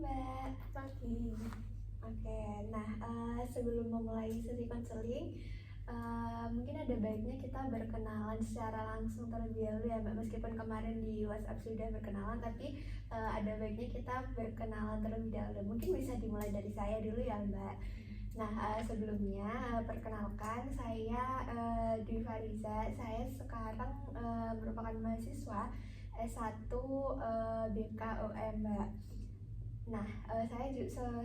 Mbak. Pagi. Oke, nah sebelum memulai sesi konseling, mungkin ada baiknya kita berkenalan secara langsung terlebih dahulu ya Mbak. Meskipun kemarin di WhatsApp sudah berkenalan, tapi ada baiknya kita berkenalan terlebih dahulu. Mungkin bisa dimulai dari saya dulu ya Mbak. Nah, sebelumnya perkenalkan saya Dwi Fariza. Saya sekarang merupakan mahasiswa S1 BKUM Mbak. Nah, saya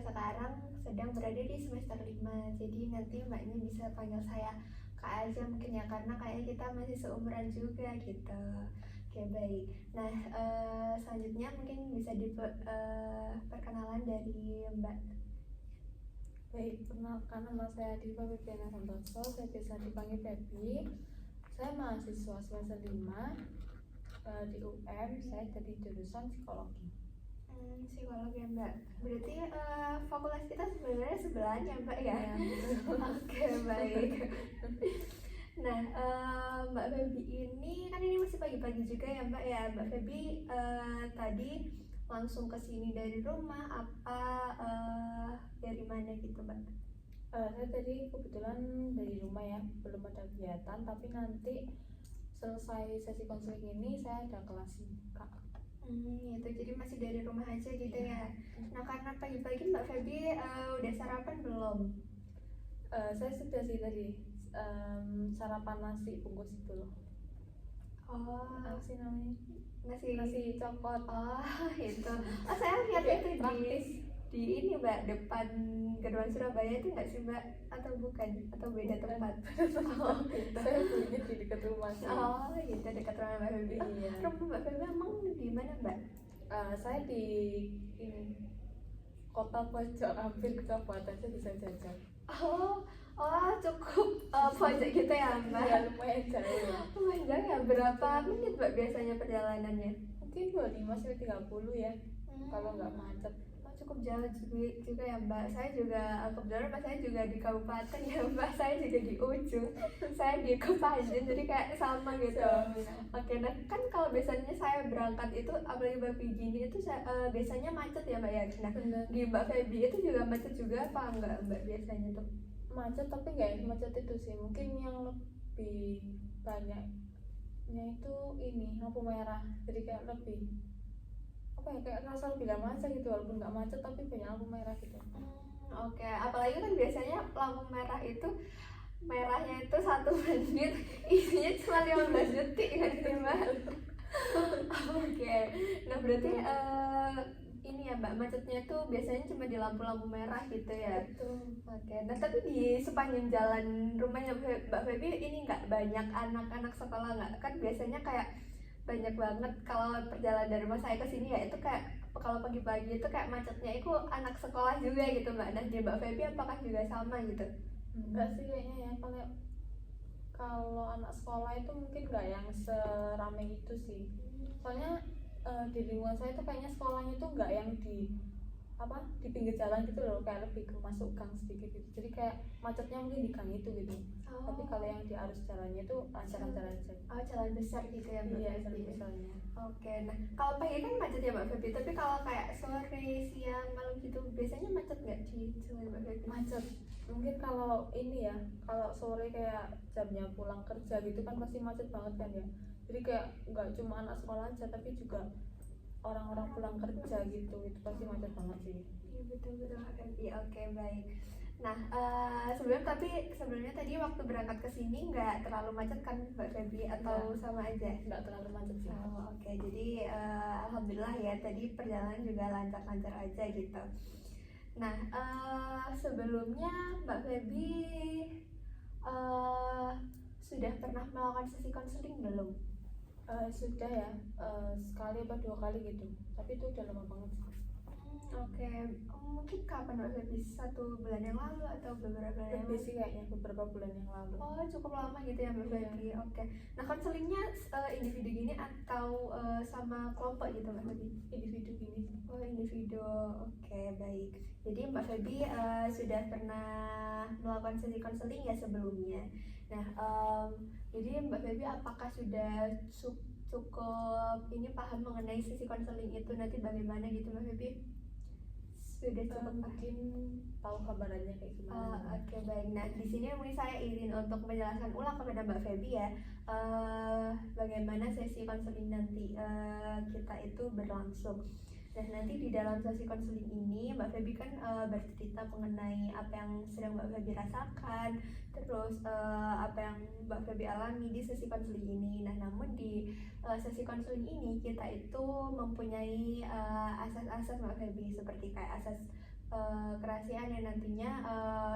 sekarang sedang berada di semester 5. Jadi nanti mbaknya bisa panggil saya Kak aja mungkin ya, karena kayaknya kita masih seumuran juga gitu. Oke, baik. Nah, selanjutnya mungkin bisa perkenalan dari Mbak. Baik, perkenalkan nama saya Diva Febiana Santoso. Saya biasa dipanggil Febi. Saya mahasiswa semester 5 di UM. Saya dari jurusan psikologi. Psikologi ya Mbak. Berarti fakultas kita sebenarnya sebelahan ya Mbak ya? Oke, baik. Nah, Mbak Febi ini kan ini masih pagi-pagi juga ya Mbak ya. Mbak Febi tadi langsung ke sini dari rumah apa dari mana gitu Mbak? Saya tadi kebetulan dari rumah ya, belum ada kegiatan. Tapi nanti selesai sesi konseling ini saya ada kelas Kak. Gitu, jadi masih dari rumah aja gitu ya. Nah, karena pagi-pagi Mbak Febi udah sarapan belum? Saya sudah sih tadi sarapan nasi bungkus itu loh. Apa sih namanya? Nasi coklat. Itu. Saya lihat itu di ini Mbak, depan Gerbang Surabaya itu nggak sih Mbak? Atau bukan? Atau beda tempat? Saya belinya di dekat rumah sih. Gitu, dekat rumah Mbak Febi. Iya. Rumah Mbak Febi emang di mana Mbak? Saya di ini kota pojok, hampir kecamatan, saya bisa jajan. Cukup pojok gitu ya Mbak? Iya, lumayan jauh. Lumayan jauh ya, berapa menit Mbak biasanya perjalanannya? Mungkin 25-30 ya, kalau nggak macet. Cukup jauh juga ya Mbak. Saya juga kebetulan Mbak, saya juga di kabupaten ya Mbak. Saya juga di ujung, saya di Kepanjen, jadi kayak sama gitu. Oke, nah kan kalau biasanya saya berangkat itu, apalagi Mbak Febi ini itu biasanya macet ya Mbak ya. Nah, di Mbak Febi itu juga macet juga apa enggak Mbak biasanya tuh? Macet, tapi nggak yang macet itu sih. Mungkin yang lebih banyaknya itu ini lampu merah, jadi kayak lebih apa ya, kayak rasa lebih lama aja gitu, walaupun nggak macet tapi banyak lampu merah gitu. Oke, apalagi kan biasanya lampu merah itu merahnya itu 1 menit, isinya cuma 15 detik kan sih Mbak? Oke, nah berarti ini ya Mbak, macetnya tuh biasanya cuma di lampu-lampu merah gitu ya? Betul. Oke, nah tapi di sepanjang jalan rumahnya Mbak Febi ini nggak banyak anak-anak sekolah nggak? Kan biasanya kayak banyak banget kalau perjalanan dari rumah saya ke sini ya, itu kayak kalau pagi-pagi itu kayak macetnya itu anak sekolah juga gitu Mbak. Nah, di Mbak Febi apakah juga sama gitu? Enggak sih kayaknya ya, kalau anak sekolah itu mungkin nggak yang seramai itu sih. Soalnya di lingkungan saya tuh kayaknya sekolahnya tuh nggak yang di pinggir jalan gitu loh, kayak lebih ke masuk gang sedikit gitu. Jadi kayak macetnya mungkin di gang itu gitu. Tapi kalau yang di arus jalannya itu lancar-lancar aja. Jalan besar gitu ya Mbak? Iya, jalan besarnya. Oke, nah kalau pagi kan macet ya Mbak Febi, tapi kalau kayak sore, siang, malam gitu biasanya macet nggak di Mbak Febi? Macet. Mungkin kalau ini ya, kalau sore kayak jamnya pulang kerja gitu kan pasti macet banget kan ya. Jadi kayak nggak cuma anak sekolah aja, tapi juga orang-orang pulang kerja gitu, itu pasti macet banget sih. Iya, betul Mbak Febi. Oke, baik. Nah, sebelumnya tadi waktu berangkat ke sini nggak terlalu macet kan Mbak Febi, atau sama aja? Nggak terlalu macet sih. Oke, jadi alhamdulillah ya, tadi perjalanan juga lancar-lancar aja gitu. Nah, sebelumnya Mbak Febi sudah pernah melakukan sesi konseling belum? Sudah ya, sekali atau 2 kali gitu, tapi itu udah lama banget sih. Oke, mungkin kapan Mbak Febi? 1 bulan yang lalu atau beberapa bulan yang lalu? Lebih sih kayaknya, beberapa bulan yang lalu. Cukup lama gitu ya Mbak Febi. Oke. Nah, konselingnya individu gini atau sama kelompok gitu Mbak Febi? Individu gini. Individu. Oke, baik. Jadi Mbak Febi sudah pernah melakukan sesi konseling ya sebelumnya. Nah, jadi Mbak Febi apakah sudah cukup ini paham mengenai sesi konseling itu nanti bagaimana gitu Mbak Febi? Sudah cukup mungkin tahu gambarannya kayak gimana. Oke, baik. Nah, di sini mungkin saya izin untuk menjelaskan ulang kepada Mbak Feby ya, bagaimana sesi konseling nanti kita itu berlangsung. Nah, nanti di dalam sesi konseling ini Mbak Feby kan bercerita mengenai apa yang sedang Mbak Feby rasakan, terus apa yang Mbak Feby alami di sesi konseling ini. Nah, namun di sesi konseling ini kita itu mempunyai asas-asas Mbak Feby, seperti kayak asas kerahasiaan yang nantinya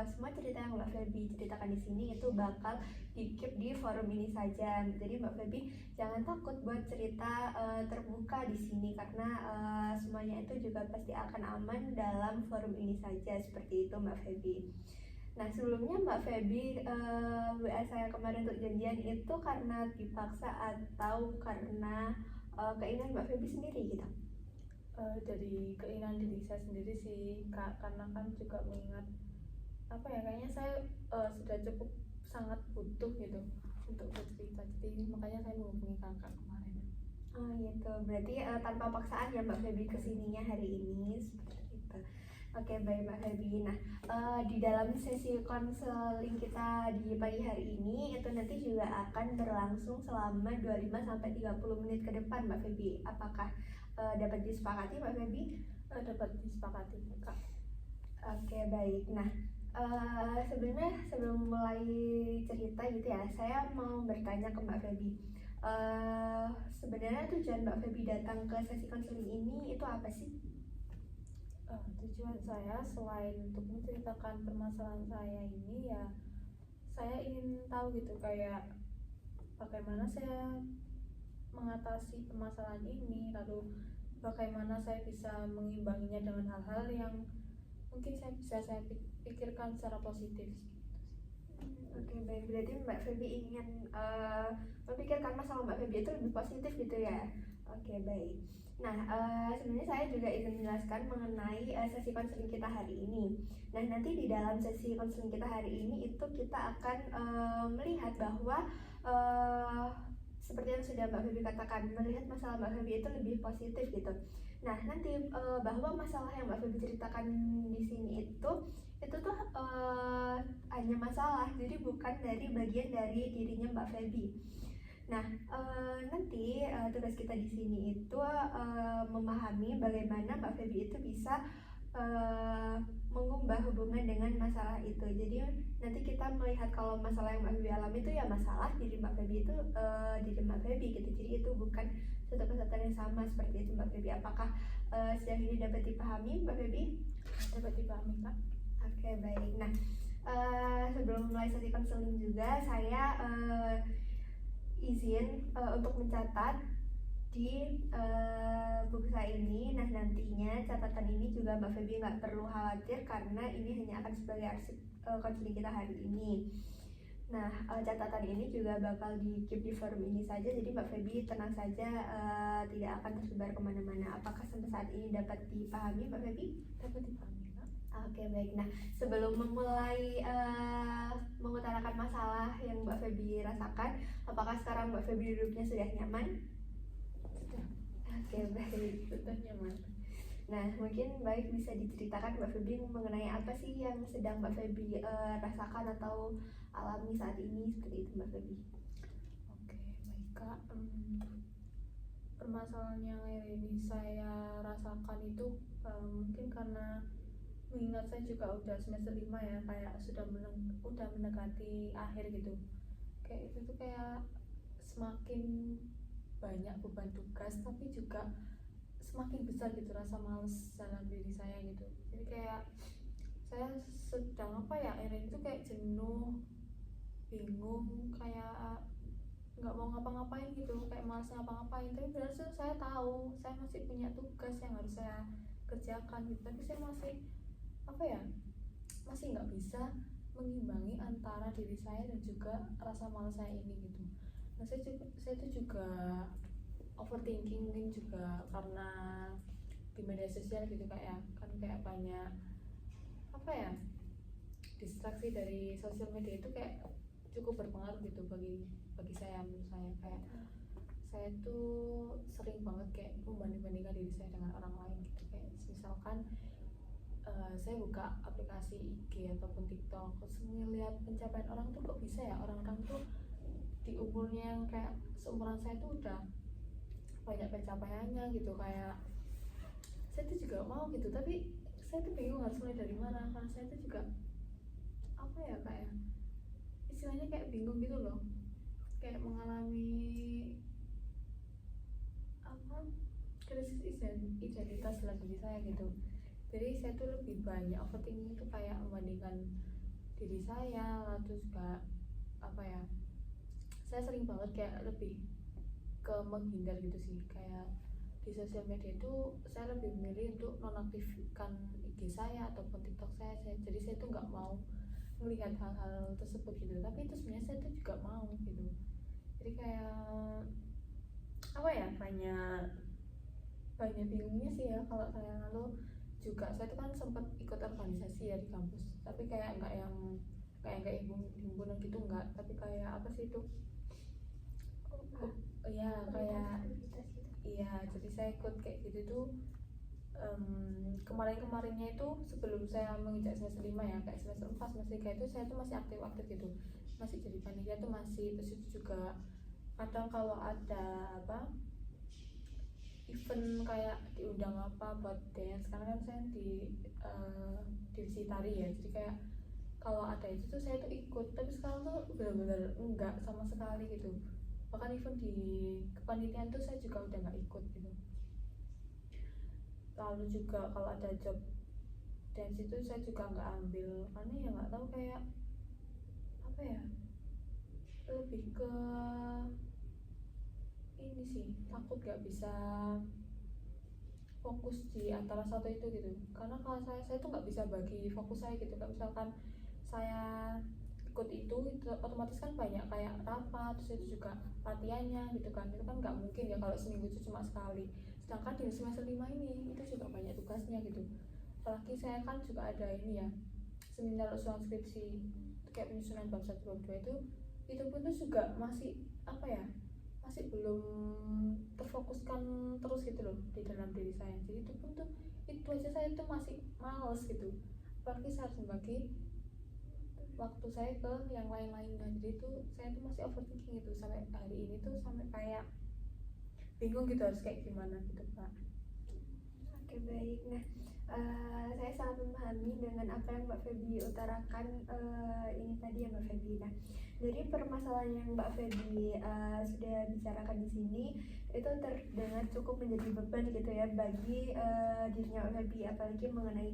semua cerita yang Mbak Feby ceritakan di sini itu bakal di-keep di forum ini saja. Jadi Mbak Feby jangan takut buat cerita terbuka di sini, karena semuanya itu juga pasti akan aman dalam forum ini saja, seperti itu Mbak Feby. Nah, sebelumnya Mbak Feby WA saya kemarin untuk janjian itu karena dipaksa atau karena keinginan Mbak Feby sendiri gitu? Dari keinginan diri saya sendiri sih, karena kan juga mengingat apa ya, kayaknya saya sudah cukup sangat butuh gitu untuk bercerita, jadi makanya saya menghubungi kakak kemarin. Oh gitu, berarti tanpa paksaan ya Mbak Feby kesininya hari ini, seperti itu. Oke, baik Mbak Feby. Nah, di dalam sesi konseling kita di pagi hari ini itu nanti juga akan berlangsung selama 25-30 menit ke depan Mbak Feby. Apakah dapat disepakati Mbak Feby? Dapat disepakati kak. Oke, baik. Nah, sebenarnya sebelum mulai cerita gitu ya, saya mau bertanya ke Mbak Feby. Sebenarnya tujuan Mbak Feby datang ke sesi konseling ini itu apa sih? Tujuan saya selain untuk menceritakan permasalahan saya ini ya, saya ingin tahu gitu kayak bagaimana saya mengatasi permasalahan ini, lalu bagaimana saya bisa mengimbanginya dengan hal-hal yang mungkin saya pikirkan secara positif. Oke, baik. Berarti Mbak Feby ingin memikirkan masalah Mbak Feby itu lebih positif gitu ya. Oke, baik. Nah, sebenarnya saya juga ingin menjelaskan mengenai sesi konseling kita hari ini. Nah, nanti di dalam sesi konseling kita hari ini itu kita akan melihat bahwa seperti yang sudah Mbak Feby katakan, melihat masalah Mbak Feby itu lebih positif gitu. Nah, nanti bahwa masalah yang Mbak Feby ceritakan di sini itu tuh hanya masalah, jadi bukan dari bagian dari dirinya Mbak Feby. Nah, nanti tugas kita di sini itu memahami bagaimana Mbak Feby itu bisa mengubah hubungan dengan masalah itu. Jadi nanti kita melihat kalau masalah yang Mbak Feby alami itu ya masalah diri Mbak Feby itu diri Mbak Feby gitu. Jadi itu bukan suatu kesatuan yang sama, seperti itu Mbak Feby. Apakah sejauh ini dapat dipahami Mbak Feby? Dapat dipahami kak. Oke, baik. Nah, sebelum mulai sesi konseling juga saya izin untuk mencatat di buku saya ini. Nah, nantinya catatan ini juga Mbak Feby nggak perlu khawatir karena ini hanya akan sebagai arsip konseling kita hari ini. Nah, catatan ini juga bakal di-keep di forum ini saja, jadi Mbak Feby tenang saja, tidak akan tersebar kemana-mana. Apakah sampai saat ini dapat dipahami Mbak Feby? Dapat dipahami kak. Oke, baik. Nah, sebelum memulai mengutarakan masalah yang Mbak Feby rasakan, apakah sekarang Mbak Feby duduknya sudah nyaman? Sudah. Oke, baik. Sudah nyaman. Nah, mungkin baik bisa diceritakan Mbak Feby mengenai apa sih yang sedang Mbak Feby rasakan atau alami saat ini, seperti itu Mbak Feby. Oke, baik kak. Permasalahan yang ini saya rasakan itu mungkin karena mengingat saya juga udah semester 5 ya, kayak udah mendekati akhir gitu. Kayak itu tuh kayak semakin banyak beban tugas, tapi juga semakin besar gitu rasa males dalam diri saya gitu. Jadi kayak saya sedang apa ya, akhirnya itu kayak jenuh, bingung, kayak nggak mau ngapa-ngapain gitu, kayak malas ngapa-ngapain. Tapi benar sih saya tahu saya masih punya tugas yang harus saya kerjakan gitu, tapi saya masih apa ya, masih nggak bisa mengimbangi antara diri saya dan juga rasa malas saya ini gitu. Nah, saya itu juga overthinking, mungkin juga karena di media sosial gitu kayak kan kayak banyak apa ya, distraksi dari sosial media itu kayak cukup berpengaruh gitu bagi saya. Menurut saya kayak saya tuh sering banget kayak membanding-bandingkan diri saya dengan orang lain gitu. Kayak misalkan saya buka aplikasi IG ataupun TikTok, terus ngeliat pencapaian orang tuh kok bisa ya orang-orang tuh di umurnya yang kayak seumuran saya tuh udah banyak pencapaiannya gitu, kayak saya tuh juga mau gitu, tapi saya tuh bingung harus mulai dari mana, karena saya tuh juga apa ya, kayak istilahnya kayak bingung gitu loh, kayak mengalami apa, krisis identitas dalam diri saya gitu. Jadi saya tuh lebih banyak overthinking itu kayak membandingkan diri saya, lalu juga apa ya, saya sering banget kayak lebih ke menghindar gitu sih, kayak di sosial media itu saya lebih memilih untuk nonaktifkan IG saya ataupun TikTok jadi saya tuh nggak mau melihat hal-hal tersebut gitu, tapi itu sebenarnya saya tuh juga mau gitu. Jadi kayak apa ya, banyak bingungnya sih ya. Kalau saya lalu juga saya tuh kan sempat ikut organisasi ya di kampus, tapi kayak kayak himpunan gitu enggak, tapi kayak apa sih itu, iya kayak iya, jadi saya ikut kayak gitu tuh kemarinnya itu sebelum saya menginjak semester 5 ya, kayak semester 4 semester 3 itu saya tuh masih aktif gitu, masih jadi panitia tuh masih. Terus itu juga kadang kalau ada apa event kayak diundang apa buat dance, karena kan saya di divisi tari ya, jadi kayak kalau ada itu tuh saya tuh ikut, tapi sekarang tuh benar-benar enggak sama sekali gitu. Bahkan event di kepanitiaan tuh saya juga udah nggak ikut gitu. Lalu juga kalau ada job dance itu saya juga nggak ambil, karena ya nggak tahu, kayak apa ya, lebih ke ini sih, takut nggak bisa fokus di antara satu itu gitu. Karena kalau saya tuh nggak bisa bagi fokus saya gitu, kayak misalkan saya ikut itu otomatis kan banyak kayak rapat, terus itu juga latihannya gitu kan, itu kan nggak mungkin ya kalau seminggu itu cuma sekali. Sedangkan di semester 5 ini itu juga banyak tugasnya gitu, apalagi saya kan juga ada ini ya, seminar usulan skripsi kayak penyusunan bab 1 bab 2 itu pun tuh juga masih apa ya, masih belum terfokuskan terus gitu loh di dalam diri saya. Jadi itu pun tuh itu aja saya tuh masih males gitu, apalagi saya harus membagi waktu saya ke yang lain-lainnya. Jadi tuh saya tuh masih overthinking gitu sampai hari ini tuh, sampai kayak bingung gitu harus kayak gimana gitu Pak. Oke, baik. Nah, saya sangat memahami dengan apa yang Mbak Feby utarakan ini tadi ya Mbak Feby. Nah, dari permasalahan yang Mbak Feby sudah bicarakan di sini itu terdengar cukup menjadi beban gitu ya bagi dirinya Mbak Feby, apalagi mengenai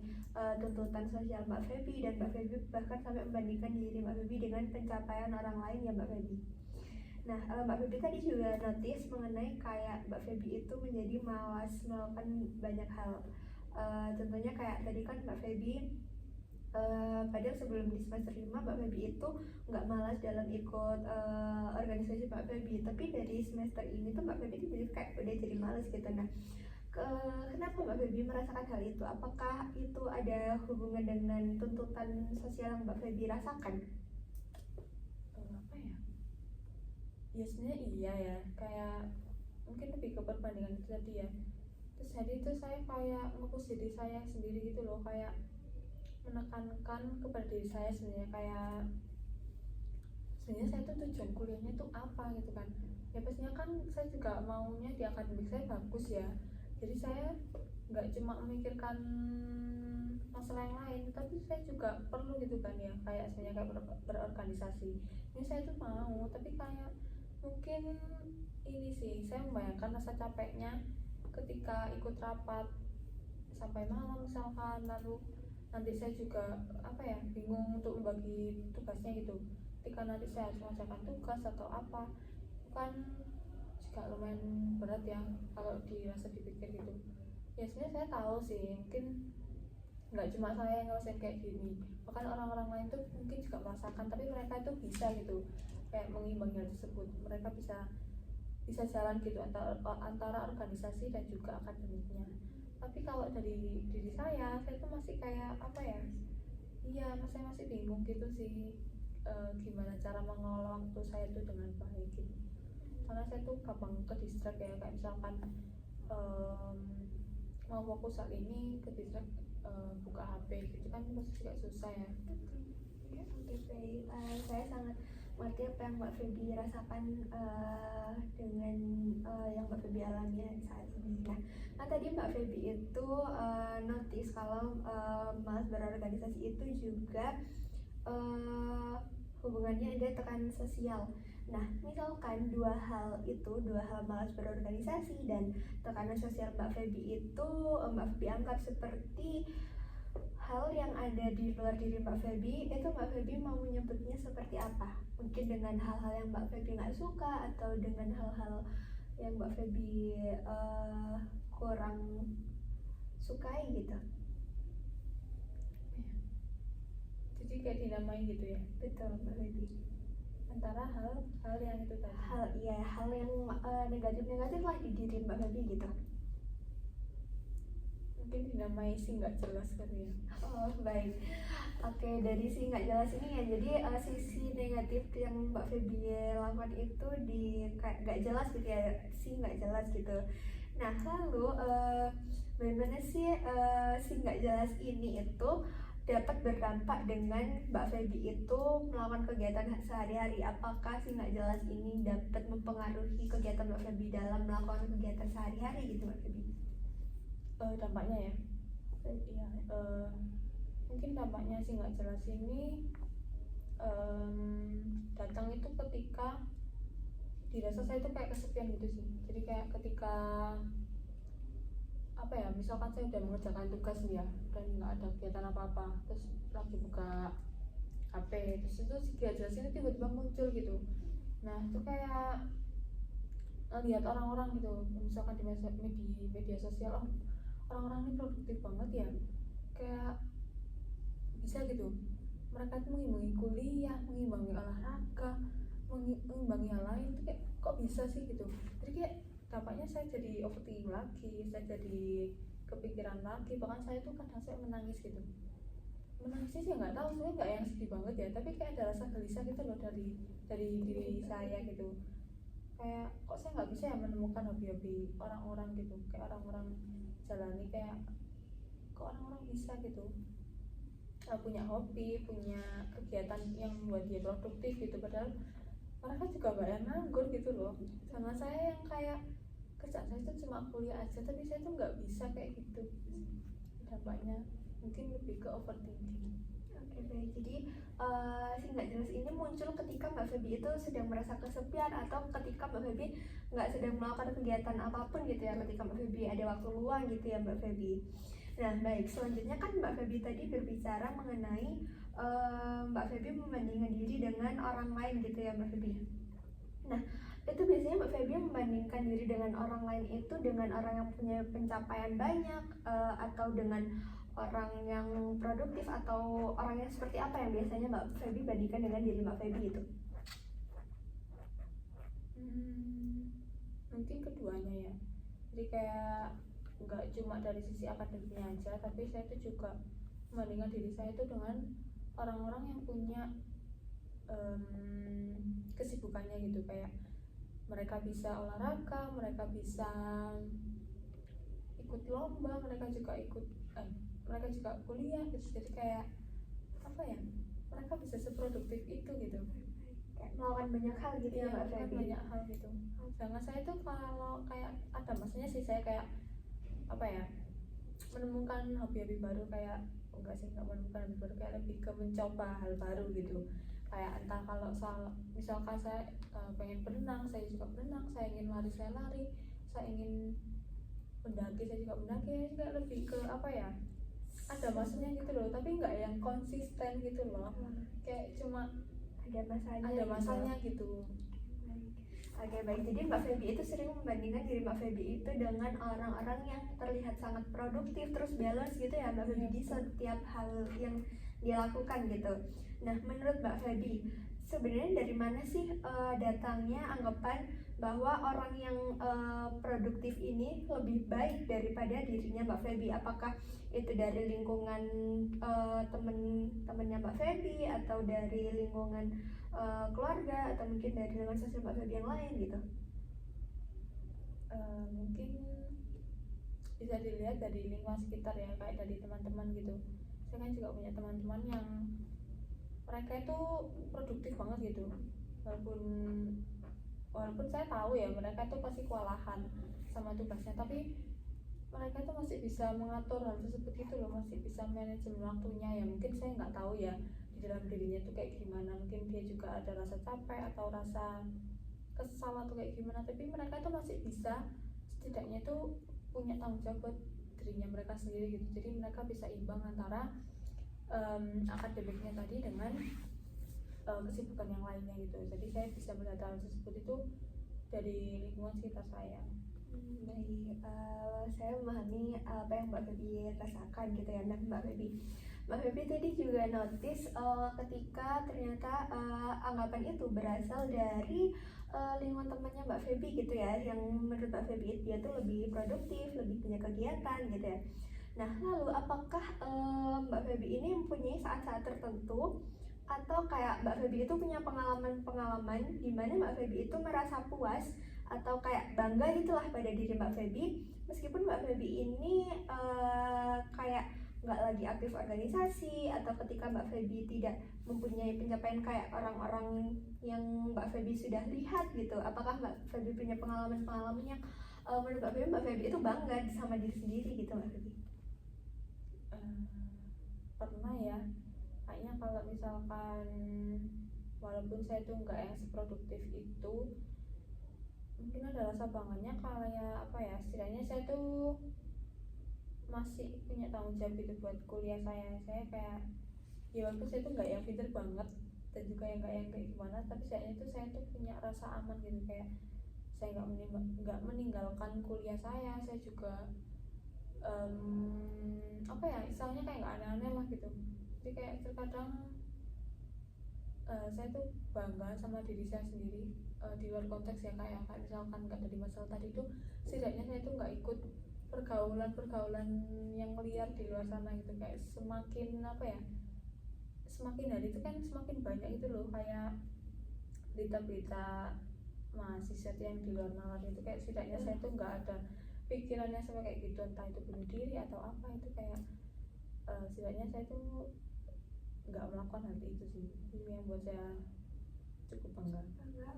tuntutan sosial Mbak Feby, dan Mbak Feby bahkan sampai membandingkan diri Mbak Feby dengan pencapaian orang lain ya Mbak Feby. Nah, Mbak Feby tadi juga notice mengenai kayak Mbak Feby itu menjadi malas melakukan banyak hal. Contohnya kayak tadi kan Mbak Feby padahal sebelum di semester 5 Mbak Feby itu nggak malas dalam ikut organisasi Mbak Feby, tapi dari semester ini tuh Mbak Feby itu jadi kayak udah jadi malas gitu. Nah, kenapa Mbak Feby merasakan hal itu? Apakah itu ada hubungan dengan tuntutan sosial yang Mbak Feby rasakan? Apa ya? Ya sebenarnya iya ya, kayak mungkin lebih ke perbandingan itu tadi ya. Terus jadi itu saya kayak nge-push diri saya sendiri gitu loh, kayak menekankan kepada diri saya sebenarnya, kayak sebenarnya saya tuh tujuan kuliahnya tuh apa gitu kan. Ya pastinya kan saya juga maunya di akademik saya bagus ya, jadi saya nggak cuma memikirkan masalah yang lain, tapi saya juga perlu gitu kan ya, kayak sebenarnya kayak berorganisasi ini saya tuh mau, tapi kayak mungkin ini sih, saya membayangkan rasa capeknya ketika ikut rapat sampai malam misalkan, lalu nanti saya juga apa ya, bingung untuk membagi tugasnya gitu, ketika nanti saya harus mengerjakan tugas atau apa, kan juga lumayan berat ya kalau dirasa dipikir gitu. Ya sebenarnya saya tahu sih, mungkin nggak cuma saya yang ngerasain kayak gini, bahkan orang-orang lain tuh mungkin juga merasakan, tapi mereka itu bisa gitu kayak mengimbangi hal tersebut, mereka bisa jalan gitu antara organisasi dan juga akademiknya. Tapi kalau dari diri saya tuh masih kayak apa ya, iya saya masih bingung gitu sih, gimana cara mengelola waktu saya tuh dengan baik gitu. Karena saya tuh gampang ke distract ya, kayak misalkan mau fokus saat ini ke distract buka HP gitu kan pasti juga susah ya. Ya, oke baik. Saya sangat mengerti apa yang Mbak Feby rasakan dengan yang Mbak Feby alami saat ini. Nah tadi Mbak Feby itu notice kalau malas berorganisasi itu juga hubungannya ada tekanan sosial. Nah, misalkan dua hal malas berorganisasi dan tekanan sosial Mbak Feby itu Mbak Feby anggap seperti hal yang ada di luar diri Mbak Feby, itu Mbak Feby mau menyebutnya seperti apa? Mungkin dengan hal-hal yang Mbak Feby nggak suka atau dengan hal-hal yang Mbak Feby kurang sukai gitu. Jadi kayak dinamain gitu ya. Betul Mbak Feby. Antara hal yang itu tadi. Hal yang negatif lah di diri Mbak Feby gitu. Mungkin dinamai sih nggak jelas kali ya. Oh baik, oke dari si nggak jelas ini ya, jadi sisi negatif yang Mbak Feby lakukan itu di kayak nggak jelas gitu ya, si nggak jelas gitu. Nah lalu bagaimana sih si nggak jelas ini itu dapat berdampak dengan Mbak Feby itu melakukan kegiatan sehari-hari? Apakah si nggak jelas ini dapat mempengaruhi kegiatan Mbak Feby dalam melakukan kegiatan sehari-hari gitu Mbak Feby? Dampaknya ya, iya, mungkin dampaknya sih nggak jelas ini datang itu ketika dirasa saya itu kayak kesepian gitu sih. Jadi kayak ketika apa ya, misalkan saya udah mengerjakan tugas nih ya dan nggak ada kegiatan apa-apa, terus lagi buka HP, terus itu si nggak jelas ini tiba-tiba muncul gitu. Nah itu kayak lihat orang-orang gitu, misalkan di media sosial, orang-orang ini produktif banget ya, kayak bisa gitu mereka tuh mengimbangi kuliah, mengimbangi olahraga, mengimbangi hal lain, tuh kayak kok bisa sih gitu. Jadi kayak dampaknya saya jadi overthinking lagi, saya jadi kepikiran lagi, bahkan saya tuh kadang saya menangis gitu. Menangisnya sih nggak tahu, sebenarnya nggak yang sedih banget ya, tapi kayak ada rasa gelisah gitu loh dari diri saya gitu. Kayak kok saya nggak bisa ya menemukan hobi-hobi orang-orang gitu, kayak orang-orang jalani, kayak kok orang-orang bisa gitu punya hobi, punya kegiatan yang membuat dia produktif gitu, padahal mereka juga nggak yang nganggur gitu loh. Sama saya yang kayak kerjaan saya itu cuma kuliah aja, tapi saya tuh nggak bisa kayak gitu. Dampaknya mungkin lebih ke overthinking. Oke baik, jadi si nggak jelas ini muncul ketika Mbak Feby itu sedang merasa kesepian atau ketika Mbak Feby nggak sedang melakukan kegiatan apapun gitu ya, ketika Mbak Feby ada waktu luang gitu ya Mbak Feby. Nah baik, selanjutnya kan Mbak Feby tadi berbicara mengenai Mbak Feby membandingkan diri dengan orang lain gitu ya Mbak Feby. Nah itu biasanya Mbak Feby membandingkan diri dengan orang lain itu dengan orang yang punya pencapaian banyak atau dengan orang yang produktif, atau orang yang seperti apa yang biasanya Mbak Feby bandingkan dengan diri Mbak Feby itu? Mungkin keduanya ya. Jadi kayak nggak cuma dari sisi akademiknya aja, tapi saya itu juga membandingkan diri saya itu dengan orang-orang yang punya kesibukannya gitu, kayak mereka bisa olahraga, mereka bisa ikut lomba, mereka juga kuliah gitu. Jadi kayak apa ya, mereka bisa seproduktif itu gitu, kayak melakukan banyak hal gitu ya Mbak Feby. Banyak hal gitu. Sedangkan saya tuh kalau kayak ada masanya sih saya kayak apa ya, menemukan hobi-hobi baru, kayak enggak sih, enggak menemukan hobi baru, kayak lebih ke mencoba hal baru gitu. Kayak entah kalau misalkan saya pengen berenang, saya juga berenang, saya ingin lari, saya lari, saya ingin mendaki, saya juga mendaki. Kayak lebih ke apa ya, ada masanya gitu loh, tapi nggak yang konsisten gitu loh. Kayak cuma ada masanya gitu. Oke baik, jadi Mbak Feby itu sering membandingkan diri Mbak Feby itu dengan orang-orang yang terlihat sangat produktif, terus balance gitu ya Mbak Feby di setiap hal yang dilakukan gitu. Nah menurut Mbak Feby, sebenarnya dari mana sih datangnya anggapan bahwa orang yang produktif ini lebih baik daripada dirinya Mbak Feby? Apakah itu dari lingkungan temen-temennya Mbak Feby, atau dari lingkungan keluarga, atau mungkin dari lingkungan sosial Mbak Feby yang lain gitu? Mungkin bisa dilihat dari lingkungan sekitar ya, kayak dari teman-teman gitu. Saya kan juga punya teman-teman yang mereka itu produktif banget gitu, walaupun walaupun saya tahu ya mereka itu pasti kewalahan sama tugasnya, tapi mereka itu masih bisa mengatur hal tersebut gitu loh, masih bisa manajemen waktunya. Ya mungkin saya nggak tahu ya di dalam dirinya tuh kayak gimana, mungkin dia juga ada rasa capek atau rasa kesal atau kayak gimana, tapi mereka tuh masih bisa setidaknya tuh punya tanggung jawab buat dirinya mereka sendiri gitu. Jadi mereka bisa imbang antara akademiknya tadi dengan kesibukan yang lainnya gitu. Jadi saya bisa melihat hal tersebut itu dari lingkungan sekitar saya. Baik, saya memahami apa yang Mbak Feby rasakan gitu ya. Nah, Mbak Feby tadi juga notice ketika ternyata anggapan itu berasal dari lingkungan temannya Mbak Feby gitu ya, yang menurut Mbak Feby dia tuh lebih produktif, lebih punya kegiatan gitu ya. Nah, lalu apakah Mbak Feby ini mempunyai saat-saat tertentu atau kayak Mbak Feby itu punya pengalaman-pengalaman di mana Mbak Feby itu merasa puas atau kayak bangga gitulah pada diri Mbak Feby meskipun Mbak Feby ini kayak nggak lagi aktif organisasi, atau ketika Mbak Feby tidak mempunyai pencapaian kayak orang-orang yang Mbak Feby sudah lihat gitu. Apakah Mbak Feby punya pengalaman-pengalaman yang menurut Mbak Feby itu bangga sama diri sendiri gitu Mbak Feby? Pernah ya, kayaknya kalau misalkan walaupun saya tuh nggak yang seproduktif itu, mungkin ada rasa bangganya kayak apa ya, setidaknya saya tuh masih punya tanggung jawab gitu buat kuliah saya kayak ya walaupun saya tuh nggak yang pinter banget dan juga yang nggak yang kayak gimana, tapi setidaknya tuh saya tuh punya rasa aman gitu, kayak saya nggak meninggalkan kuliah saya juga apa ya, istilahnya kayak nggak aneh-aneh lah gitu. Jadi kayak terkadang saya tuh bangga sama diri saya sendiri di luar konteks ya, kayak misalkan nggak dari masalah tadi itu, setidaknya saya tuh nggak ikut pergaulan yang liar di luar sana gitu. Kayak semakin apa ya, semakin hari itu kan semakin banyak itu loh kayak berita-berita mahasiswa yang di luar nalar itu, kayak setidaknya saya tuh nggak ada pikirannya sama kayak gitu, entah itu bunuh diri atau apa, itu kayak setidaknya saya tuh nggak melakukan hal itu sih. Itu yang buat saya cukup bangga.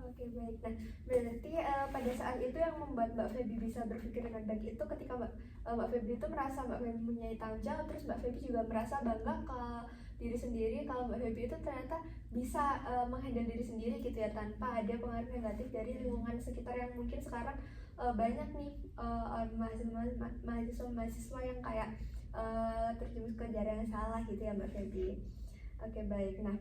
Oke, baik. Nah, berarti pada saat itu yang membuat Mbak Feby bisa berpikir dengan baik itu ketika Mbak Feby itu merasa Mbak Feby mempunyai tanggung jawab, terus Mbak Feby juga merasa bangga ke diri sendiri kalau Mbak Feby itu ternyata bisa menghandle diri sendiri gitu ya, tanpa ada pengaruh negatif dari lingkungan sekitar yang mungkin sekarang banyak nih mahasiswa yang kayak terjerumus ke jalan yang salah gitu ya Mbak Feby. Oke, baik. Nah,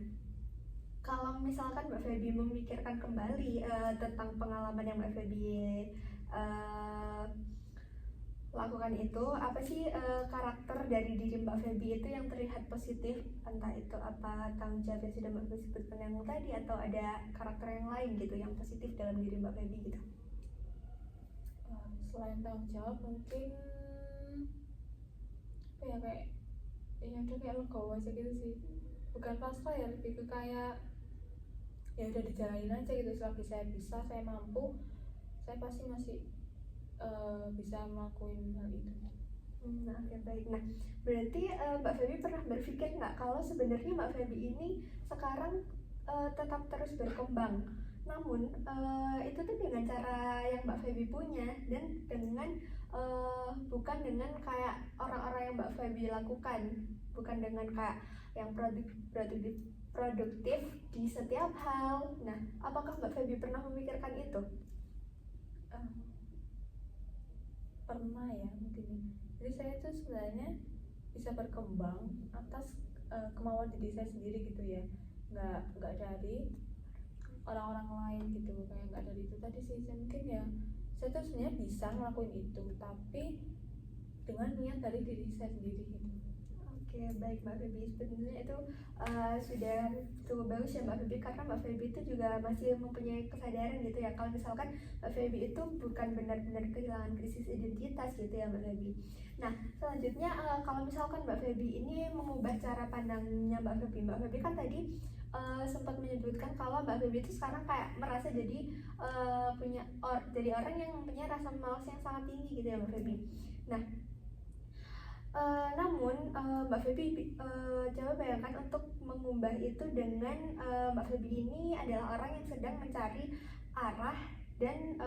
kalau misalkan Mbak Feby memikirkan kembali tentang pengalaman yang Mbak Feby lakukan itu, apa sih karakter dari diri Mbak Feby itu yang terlihat positif? Entah itu apa tanggung jawab yang sudah Mbak Feby sebutkan yang tadi, atau ada karakter yang lain gitu yang positif dalam diri Mbak Feby gitu? Selain tanggung jawab mungkin apa ya, kayak ya udah kayak legowo aja gitu sih, bukan pasrah ya, lebih ke kayak ya udah dijalanin aja gitu. Selagi saya bisa, saya mampu, saya pasti masih bisa melakukan hal itu. Oke, baik. Nah, berarti Mbak Feby pernah berpikir nggak kalau sebenarnya Mbak Feby ini sekarang tetap terus berkembang, namun itu tuh dengan cara yang Mbak Feby punya dan dengan bukan dengan kayak orang-orang yang Mbak Feby lakukan, bukan dengan kayak yang produktif di setiap hal. Nah, apakah Mbak Feby pernah memikirkan itu? Pernah ya mungkin. Jadi saya tuh sebenarnya bisa berkembang atas kemauan diri saya sendiri gitu ya, nggak dari orang-orang lain gitu, kayak nggak dari itu tadi sih. Saya mungkin ya saya tuh sebenarnya bisa ngelakuin itu, tapi dengan niat dari diri saya sendiri gitu. Oke, baik Mbak Feby, sebenarnya itu sudah cukup bagus ya Mbak Feby, karena Mbak Feby itu juga masih mempunyai kesadaran gitu ya, kalau misalkan Mbak Feby itu bukan benar-benar kehilangan krisis identitas gitu ya Mbak Feby. Nah, selanjutnya kalau misalkan Mbak Feby ini mengubah cara pandangnya Mbak Feby kan tadi sempat menyebutkan kalau Mbak Feby itu sekarang kayak merasa jadi jadi orang yang mempunyai rasa malas yang sangat tinggi gitu ya Mbak Feby. Nah, Namun Mbak Feby coba bayangkan untuk mengubah itu dengan Mbak Feby ini adalah orang yang sedang mencari arah dan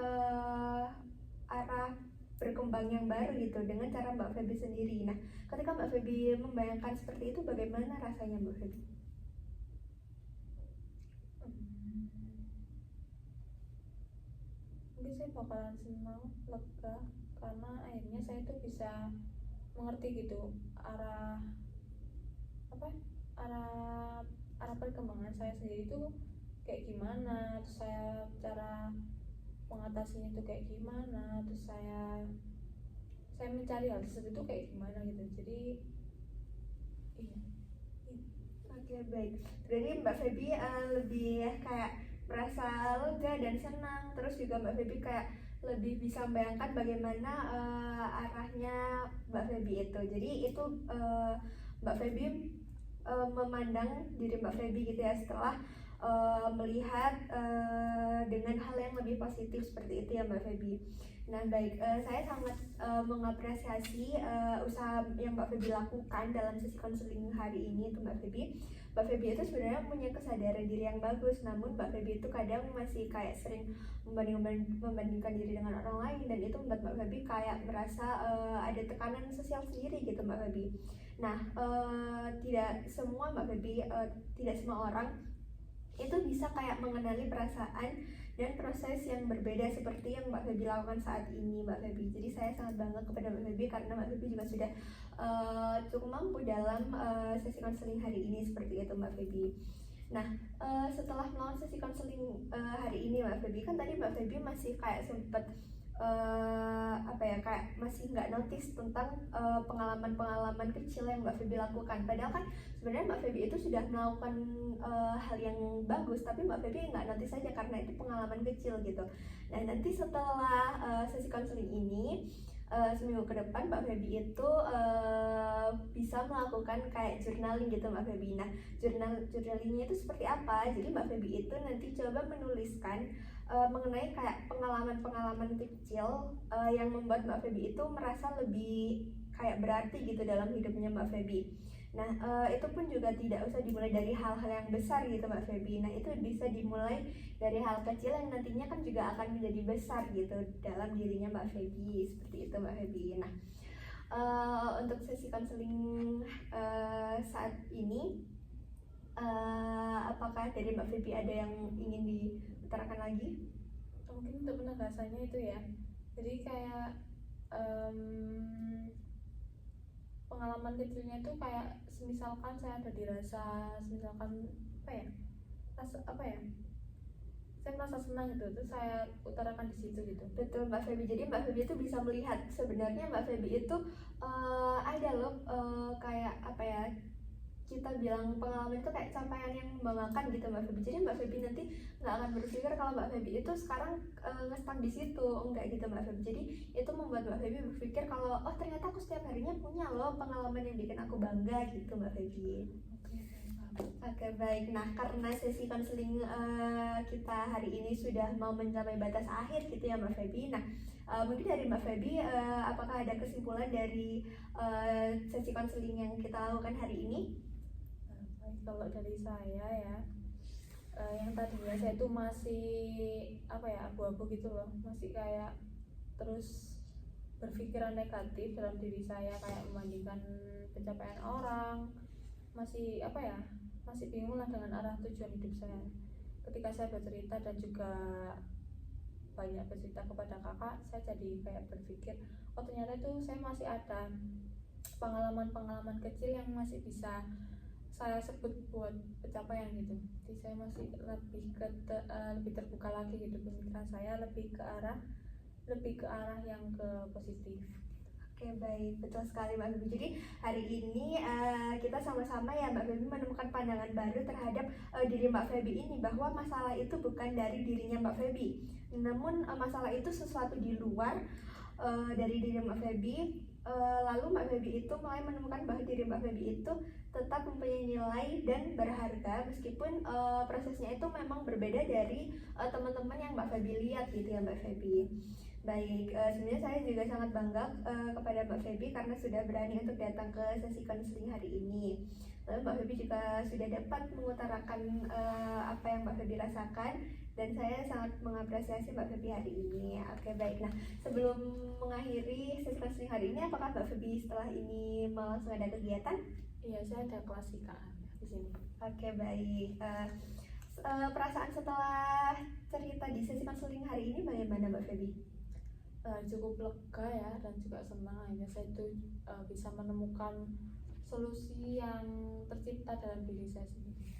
arah berkembang yang baru gitu dengan cara Mbak Feby sendiri. Nah, ketika Mbak Feby membayangkan seperti itu, bagaimana rasanya Mbak Feby? Mungkin saya bakalan senang, lega, karena akhirnya saya tuh bisa mengerti gitu arah apa arah arah perkembangan saya sendiri tuh kayak gimana, terus saya cara mengatasinya tuh kayak gimana, terus saya mencari hal tersebut tuh kayak gimana gitu. Jadi iya. Oke, baik. Berarti Mbak Feby lebih kayak merasa lega dan senang. Terus juga Mbak Feby kayak lebih bisa membayangkan bagaimana arahnya Mbak Feby itu. Jadi itu Mbak Feby memandang diri Mbak Feby gitu ya setelah melihat dengan hal yang lebih positif seperti itu ya Mbak Feby. Nah baik, saya sangat mengapresiasi usaha yang Mbak Feby lakukan dalam sesi konseling hari ini itu Mbak Feby. Mbak Feby itu sebenarnya punya kesadaran diri yang bagus, namun Mbak Feby itu kadang masih kayak sering membandingkan diri dengan orang lain, dan itu membuat Mbak Feby kayak merasa ada tekanan sosial sendiri gitu Mbak Feby. Nah tidak semua Mbak Feby, tidak semua orang itu bisa kayak mengenali perasaan dan proses yang berbeda seperti yang Mbak Feby lakukan saat ini Mbak Feby. Jadi saya sangat bangga kepada Mbak Feby karena Mbak Feby juga sudah cukup mampu dalam sesi konseling hari ini seperti itu Mbak Feby. Nah setelah melakukan sesi konseling hari ini Mbak Feby, kan tadi Mbak Feby masih kayak sempet kayak masih nggak notice tentang pengalaman-pengalaman kecil yang Mbak Feby lakukan. Padahal kan sebenarnya Mbak Feby itu sudah melakukan hal yang bagus, tapi Mbak Feby nggak notice saja karena itu pengalaman kecil gitu. Nah nanti setelah sesi konseling ini seminggu ke depan Mbak Feby itu bisa melakukan kayak journaling gitu Mbak Feby. Nah journalingnya itu seperti apa? Jadi Mbak Feby itu nanti coba menuliskan mengenai kayak pengalaman-pengalaman kecil yang membuat Mbak Feby itu merasa lebih kayak berarti gitu dalam hidupnya Mbak Feby. Nah itu pun juga tidak usah dimulai dari hal-hal yang besar gitu Mbak Feby. Nah itu bisa dimulai dari hal kecil yang nantinya kan juga akan menjadi besar gitu dalam dirinya Mbak Feby, seperti itu Mbak Feby. Nah untuk sesi konseling saat ini apakah dari Mbak Feby ada yang ingin diutarakan lagi? Mungkin untuk penegasannya itu ya, jadi kayak pengalaman kecilnya itu kayak misalkan saya ada dirasa, misalkan saya merasa senang gitu, terus saya utarakan di situ gitu. Betul Mbak Feby. Jadi Mbak Feby itu bisa melihat sebenarnya Mbak Feby itu ada loh kayak kita bilang pengalaman itu kayak capaian yang membanggakan gitu Mbak Feby. Jadi Mbak Feby nanti nggak akan berpikir kalau Mbak Feby itu sekarang nge-stuck di situ, enggak gitu Mbak Feby. Jadi itu membuat Mbak Feby berpikir kalau oh ternyata aku setiap harinya punya loh pengalaman yang bikin aku bangga gitu Mbak Feby. Oke baik, nah karena sesi konseling kita hari ini sudah mau mencapai batas akhir gitu ya Mbak Feby. Nah mungkin dari Mbak Feby apakah ada kesimpulan dari sesi konseling yang kita lakukan hari ini? Kalau dari saya ya, yang tadinya saya tuh masih abu-abu gitu loh, masih kayak terus berpikiran negatif dalam diri saya, kayak membandingkan pencapaian orang, masih bingung lah dengan arah tujuan hidup saya. Ketika saya bercerita dan juga banyak bercerita kepada kakak, saya jadi kayak berpikir, oh ternyata itu saya masih ada pengalaman-pengalaman kecil yang masih bisa saya sebut buat pencapaian gitu. Jadi saya masih lebih terbuka lagi gitu, pemikiran saya lebih ke arah yang ke positif. Oke baik, betul sekali Mbak Feby. Jadi hari ini kita sama-sama ya Mbak Feby menemukan pandangan baru terhadap diri Mbak Feby ini, bahwa masalah itu bukan dari dirinya Mbak Feby, namun masalah itu sesuatu di luar dari diri Mbak Feby. Lalu Mbak Feby itu mulai menemukan bahwa diri Mbak Feby itu tetap mempunyai nilai dan berharga meskipun prosesnya itu memang berbeda dari teman-teman yang Mbak Feby lihat gitu ya Mbak Feby. Baik, sebenarnya saya juga sangat bangga kepada Mbak Feby karena sudah berani untuk datang ke sesi konseling hari ini. Lalu Mbak Feby juga sudah dapat mengutarakan apa yang Mbak Feby rasakan dan saya sangat mengapresiasi Mbak Feby hari ini. Oke, baik. Nah, sebelum mengakhiri sesi konseling hari ini, apakah Mbak Feby setelah ini mau langsung ada kegiatan? Iya, saya ada kelas IKA di sini. Oke, baik. Perasaan setelah cerita di sesi konseling hari ini bagaimana Mbak Feby? Cukup lega ya, dan juga senang akhirnya saya itu bisa menemukan solusi yang tercipta dalam diri saya sendiri.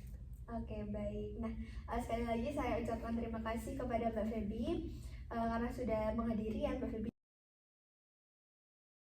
Oke, baik. Nah, sekali lagi saya ucapkan terima kasih kepada Mbak Feby karena sudah menghadiri ya Mbak Feby.